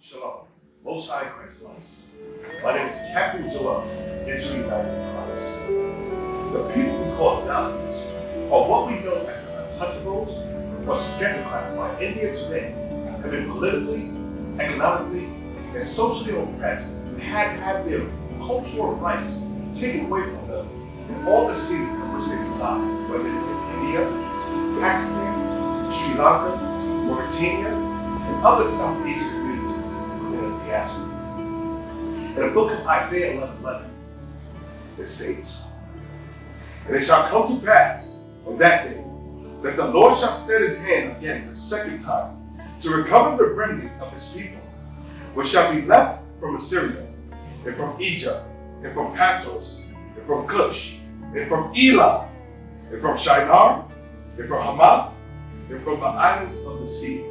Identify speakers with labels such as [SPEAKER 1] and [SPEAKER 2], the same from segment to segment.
[SPEAKER 1] Shalom, Most High Christ Christ. My name is Captain Joel, Israelite in Christ. The people we call Dalits are what we know as untouchables or scheduled class by India today have been politically, economically, and socially oppressed and had to have their cultural rights taken away from them in all the cities in which they reside, whether it's in India, Pakistan, Sri Lanka, Mauritania, and other South Asian communities within the diaspora. In the book of Isaiah 11:11, it states, "And it shall come to pass on that day that the Lord shall set his hand again the second time to recover the remnant of his people, which shall be left from Assyria, and from Egypt, and from Pathros, and from Cush, and from Elam, and from Shinar, and from Hamath, and from the islands of the sea."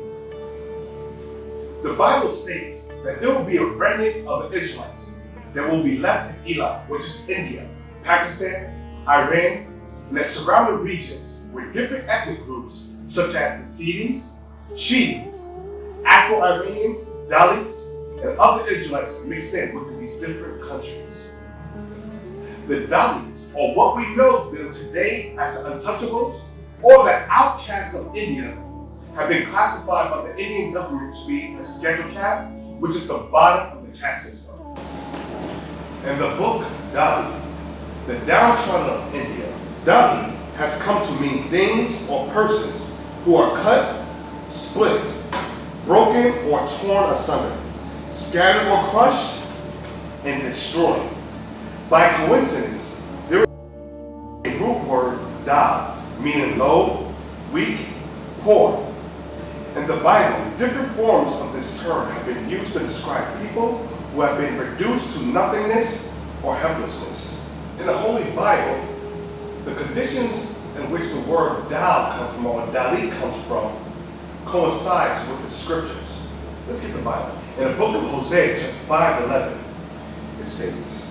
[SPEAKER 1] The Bible states that there will be a remnant of the Israelites that will be left in Elam, which is India, Pakistan, Iran, and the surrounding regions where different ethnic groups such as the Sidis, Shiites, Afro-Iranians, Dalits, and other Israelites mixed in within these different countries. The Dalits are what we know them today as the untouchables or the outcasts of India have been classified by the Indian government to be a scheduled caste, which is the bottom of the caste system. In the book Dalit, the downtrodden of India, Dalit has come to mean things or persons who are cut, split, broken or torn asunder, scattered or crushed, and destroyed. By coincidence, there is a root word dal, meaning low, weak, poor. In the Bible, different forms of this term have been used to describe people who have been reduced to nothingness or helplessness. In the Holy Bible, the conditions in which the word dal comes from or dalit comes from coincides with the scriptures. Let's get the Bible. In the book of Hosea, chapter 5:11, it states,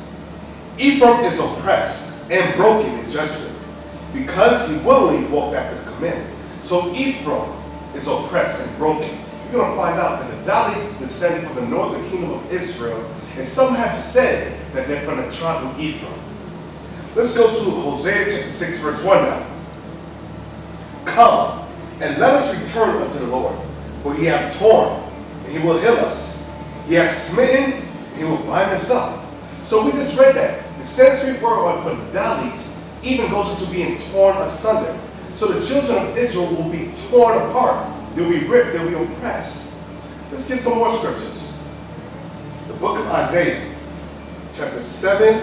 [SPEAKER 1] "Ephraim is oppressed and broken in judgment, because he willingly walked after the commandment." So Ephraim is oppressed and broken. You're going to find out that the Dalits descend from the northern kingdom of Israel, and some have said that they're from the tribe of Ephraim. Let's go to Hosea chapter 6, verse 1 now. "Come, and let us return unto the Lord, for he hath torn, and he will heal us. He hath smitten, and he will bind us up." So we just read that. The Sanskrit word for Dalit even goes into being torn asunder. So the children of Israel will be torn apart. They'll be ripped. They'll be oppressed. Let's get some more scriptures. The book of Isaiah, chapter 7,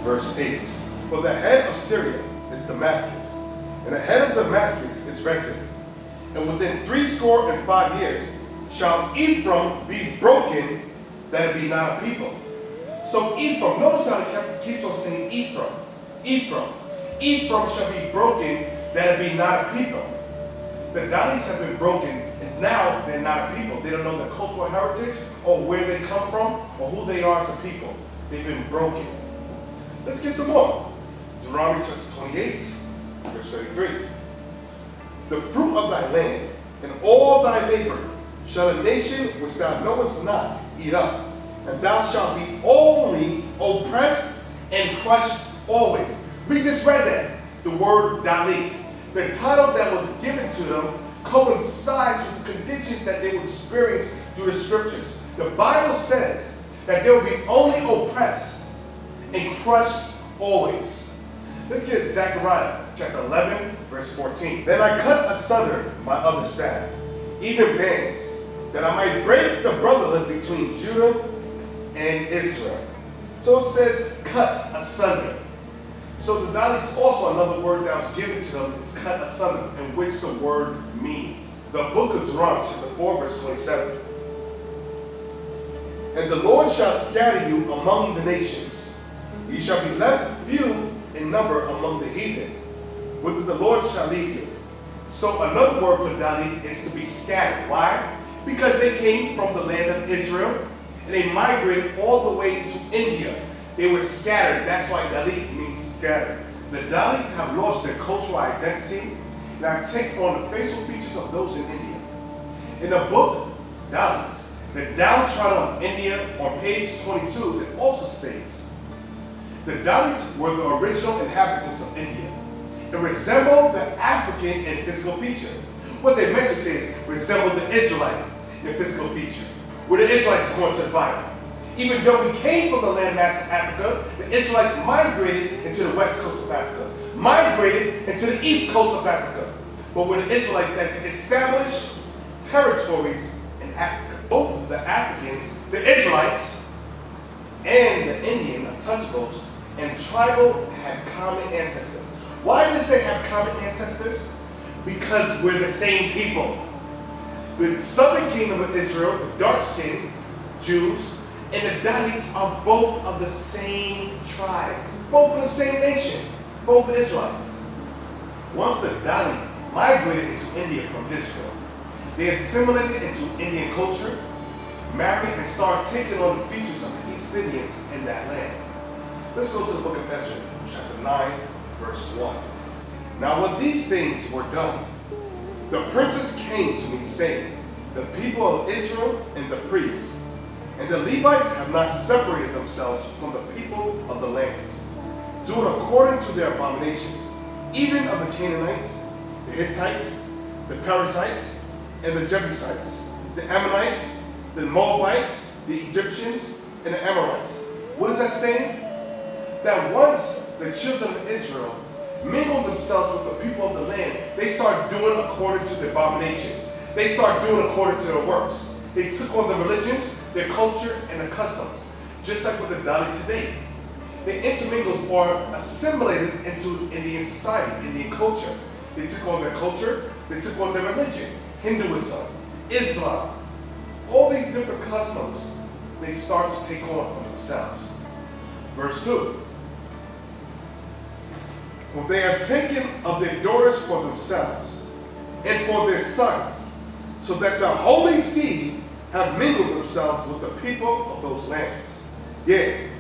[SPEAKER 1] verse 8. "For the head of Syria is Damascus, and the head of Damascus is Rezin. And within 65 years shall Ephraim be broken, that it be not a people." So Ephraim, notice how it keeps on saying Ephraim. Ephraim shall be broken, that it be not a people. The Dalits have been broken, and now they're not a people. They don't know their cultural heritage, or where they come from, or who they are as a people. They've been broken. Let's get some more. Deuteronomy chapter 28, verse 33. "The fruit of thy land and all thy labor shall a nation which thou knowest not eat up, and thou shalt be only oppressed and crushed always." We just read that, the word Dalit. The title that was given to them coincides with the conditions that they would experience through the scriptures. The Bible says that they will be only oppressed and crushed always. Let's get Zechariah chapter 11, verse 14. "Then I cut asunder my other staff, even bands, that I might break the brotherhood between Judah and Israel." So it says cut asunder. So the Dalits, also another word that was given to them is cut asunder, in which the word means. The book of Deuteronomy, chapter 4, verse 27. "And the Lord shall scatter you among the nations. Ye shall be left few in number among the heathen. Whither the Lord shall lead you." So another word for Dalit is to be scattered. Why? Because they came from the land of Israel, and they migrated all the way to India. They were scattered. That's why Dalit means scattered. The Dalits have lost their cultural identity and have taken on the facial features of those in India. In the book Dalits, The downtrodden of India on page 22, it also states, the Dalits were the original inhabitants of India and resembled the African in physical feature. What they meant to say is resembled the Israelite in physical feature, where the Israelites according to the Bible. Even though we came from the landmass of Africa, the Israelites migrated into the west coast of Africa, migrated into the east coast of Africa. But were the Israelites that established territories in Africa. Both the Africans, the Israelites, and the Indian untouchables and tribal had common ancestors. Why does it have common ancestors? Because we're the same people. The southern kingdom of Israel, the dark-skinned Jews, and the Dalits are both of the same tribe, both of the same nation, both Israelites. Once the Dalit migrated into India from Israel, they assimilated into Indian culture, married, and started taking on the features of the East Indians in that land. Let's go to the book of Ezra, chapter 9, verse 1. Now when these things were done, the princes came to me, saying, the people of Israel and the priests and the Levites have not separated themselves from the people of the lands, doing according to their abominations, even of the Canaanites, the Hittites, the Perizzites, and the Jebusites, the Ammonites, the Moabites, the Egyptians, and the Amorites. What is that saying? That once the children of Israel mingled themselves with the people of the land, they start doing according to the abominations. They start doing according to their works. They took on the religions, their culture, and the customs, just like with the Dalits today. They intermingled or assimilated into Indian society, Indian culture. They took on their culture, they took on their religion, Hinduism, Islam, all these different customs, they start to take on for themselves. Verse 2. When they have taken of their daughters for themselves and for their sons, so that the holy seed have mingled themselves with the people of those lands. Yea,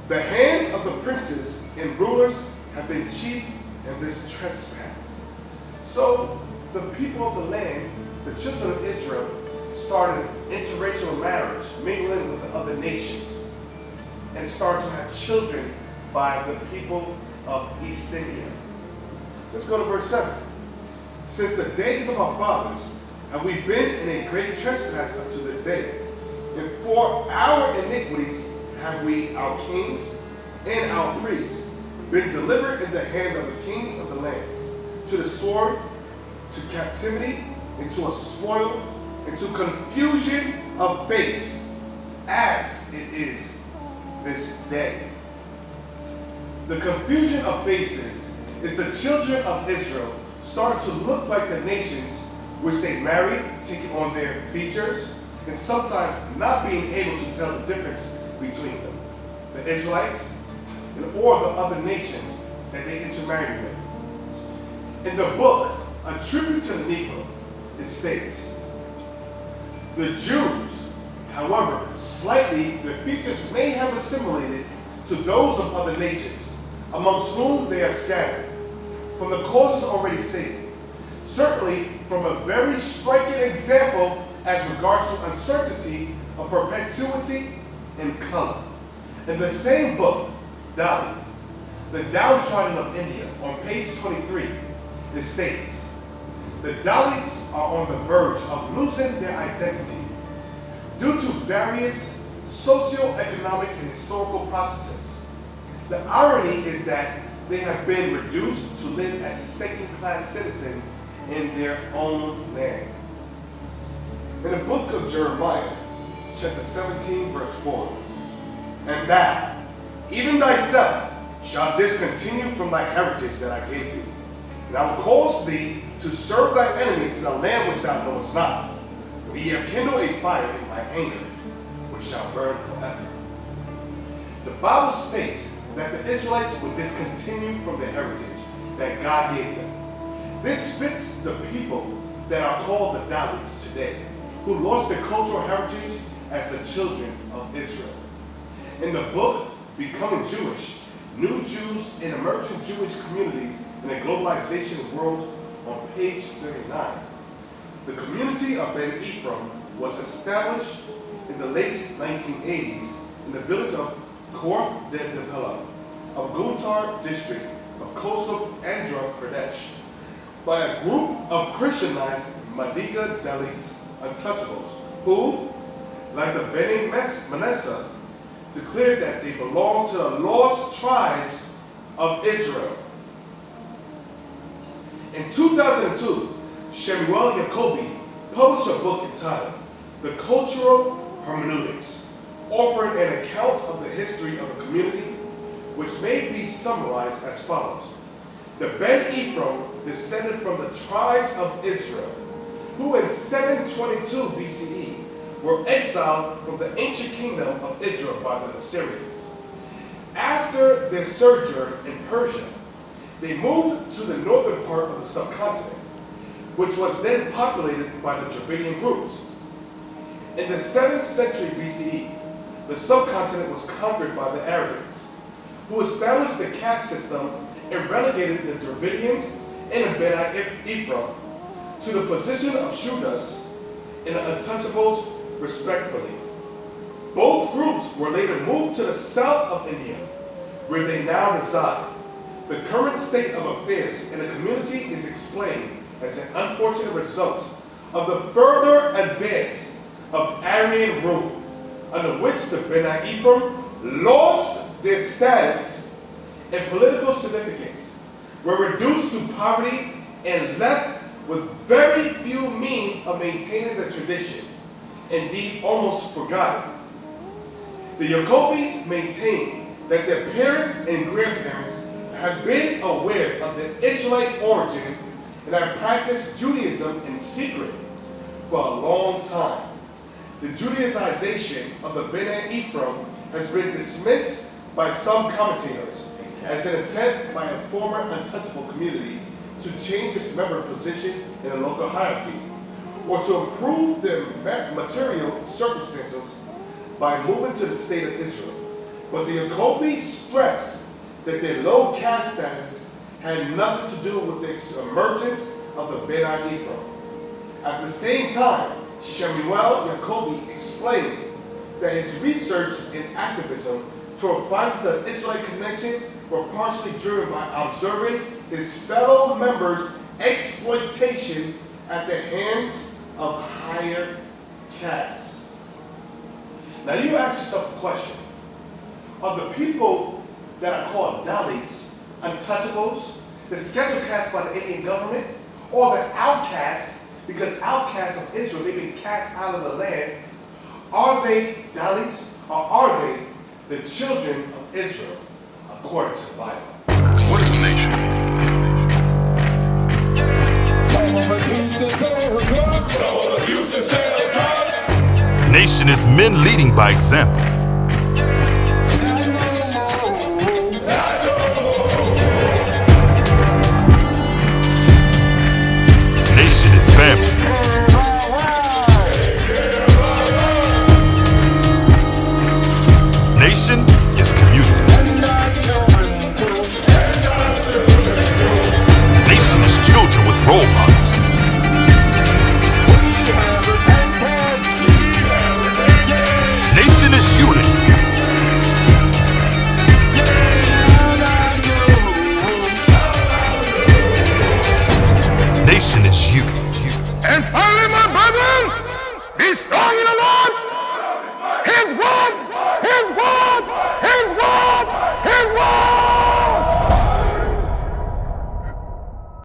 [SPEAKER 1] the hand of the princes and rulers have been chief in this trespass. So the people of the land, the children of Israel, started interracial marriage, mingling with the other nations, and started to have children by the people of East India. Let's go to verse 7. Since the days of our fathers have we been in a great trespass up to this day, and for our iniquities have we, our kings and our priests, been delivered in the hand of the kings of the lands, to the sword, to captivity, into a spoil, into confusion of face, as it is this day. The confusion of faces is the children of Israel started to look like the nations which they married, taking on their features, and sometimes not being able to tell the difference between them, the Israelites or the other nations that they intermarried with. In the book, A Tribute to the Negro, it states, the Jews, however, slightly the features may have assimilated to those of other nations, amongst whom they are scattered, from the causes already stated. Certainly from a very striking example as regards to uncertainty of perpetuity in color. In the same book, Dalit, the downtrodden of India, on page 23, it states, the Dalits are on the verge of losing their identity due to various socio-economic and historical processes. The irony is that they have been reduced to live as second-class citizens in their own land. In the book of Jeremiah, chapter 17, verse 4, and thou, even thyself, shalt discontinue from thy heritage that I gave thee, and I will cause thee to serve thy enemies in a land which thou knowest not. For ye have kindled a fire in my anger, which shall burn forever. The Bible states that the Israelites would discontinue from the heritage that God gave them. This fits the people that are called the Dalits today, who lost their cultural heritage as the children of Israel. In the book, Becoming Jewish, New Jews in Emerging Jewish Communities in a Globalization World, on page 39, the community of Ben Ephraim was established in the late 1980s in the village of Korth de Depela of Guntur district of coastal Andhra Pradesh by a group of Christianized Madhika Dalits, untouchables, who, like the Beni Manasseh, declared that they belonged to the lost tribes of Israel. In 2002, Shemuel Jacobi published a book entitled The Cultural Hermeneutics, offering an account of the history of the community, which may be summarized as follows. The Ben Ephraim descended from the tribes of Israel, who in 722 BCE were exiled from the ancient kingdom of Israel by the Assyrians. After their sojourn in Persia, they moved to the northern part of the subcontinent, which was then populated by the Dravidian groups. In the 7th century BCE, the subcontinent was conquered by the Aryans, who established the caste system and relegated the Dravidians and the Beni Ephraim to the position of Shudras and the untouchables, respectively. Both groups were later moved to the south of India, where they now reside. The current state of affairs in the community is explained as an unfortunate result of the further advance of Aryan rule, under which the Beni Ephraim lost their status and political significance, were reduced to poverty, and left with very few means of maintaining the tradition, indeed almost forgotten. The Jacobis maintain that their parents and grandparents have been aware of the Israelite origins and have practiced Judaism in secret for a long time. The Judaization of the Beni Ephraim has been dismissed by some commentators as an attempt by a former untouchable community to change its member position in a local hierarchy, or to improve their material circumstances by moving to the state of Israel. But the Jacobis stress that their low caste status had nothing to do with the emergence of the Beni Ephraim. At the same time, Shemuel Jacobi explains that his research and activism toward finding the Israelite connection were partially driven by observing his fellow members' exploitation at the hands of higher castes. Now you ask yourself a question. Are the people that are called Dalits, untouchables, the scheduled caste by the Indian government, or the outcasts, because outcasts of Israel, they've been cast out of the land, are they Dalits, or are they the children of Israel, according to the Bible?
[SPEAKER 2] What is a nation?
[SPEAKER 3] Nation is men leading by example. Nation is family.